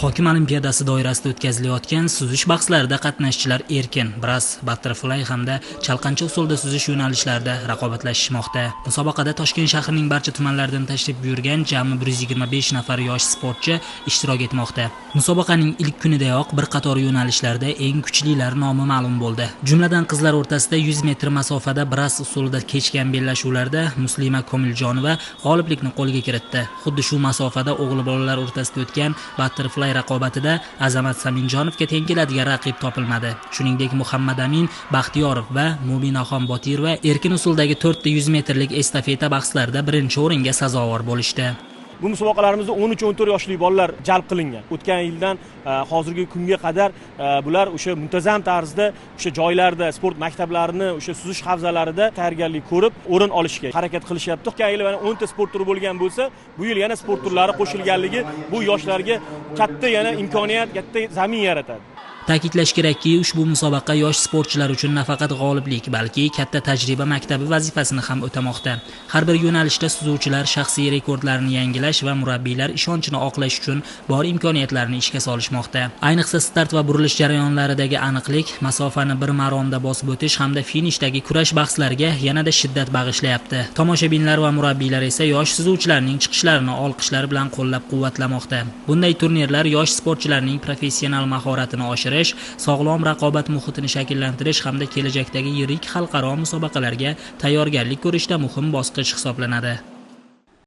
Hokim olimpiadasi doirasida o'tkazilayotgan suzish bahslarida qatnashchilar erkin, biroz butterfly hamda chalqancha usulda suzish yo'nalishlarida raqobatlashmoqda. Musobaqada Toshkent shahrining barcha tumanlaridan tashrif buyurgan jami 125 nafar yosh sportchi ishtirok etmoqda. Musobaqaning ilk kunidayoq bir qator yo'nalishlarda eng kuchlilar nomi ma'lum bo'ldi. Jumladan qizlar o'rtasida 100 metr masofada biroz usulida kechgan bellashuvlarda Muslima Komiljonova g'oliblikni qo'lga kiritdi. Xuddi shu masofada o'g'il bolalar o'rtasida o'tgan butterfly raqobatida Azamat Saminjonovga teng keladigan raqib topilmadi. Shuningdek, Muhammad Amin Baxtiyorov va Mubinaxon Botirova erkin usuldagi 4 ta 100 metrlik estafeta bahslarida birinchi o'ringa sazovor bo'lishdi. Bu musobaqalarimizda 13-14 yoshli bolalar jalb qilingan. O'tgan yildan hozirgi kunga qadar bular o'sha muntazam tarzda o'sha joylarda, sport maktablarini, o'sha suzish havzalarida tayyorgarlik ko'rib, o'rin olishga harakat qilishyapti. O'tgan yil mana 10 ta sport turi bo'lgan bo'lsa, bu yil yana sport turlari qo'shilganligi bu yoshlarga katta yana imkoniyat, katta zamin yaratadi. Ta'kidlash kerakki, ushbu musobaqa yosh sportchilar uchun nafaqat g'oliblik, balki katta tajriba maktabi vazifasini ham o'tamoqda. Har bir yo'nalishda suzuvchilar shaxsiy rekordlarini yangilash va murabbiylar ishonchini oqlash uchun bor imkoniyatlarni ishga solishmoqda. Ayniqsa start va burilish jarayonlaridagi aniqlik, masofani bir maromda bosib o'tish hamda finishdagi kurash bahslariga yanada shiddat bag'ishlayapti. Tomoshabinlar va murabbiylar esa yosh suzuvchilarning chiqishlarini olqishlar bilan qo'llab-quvvatlamoqda. Bunday turnirlar yosh sportchilarning professional mahoratini oshirish, sog'lom raqobat muhitini shakllantirish hamda kelajakdagi yirik xalqaro musobaqalarga tayyorgarlik ko'rishda muhim bosqich hisoblanadi.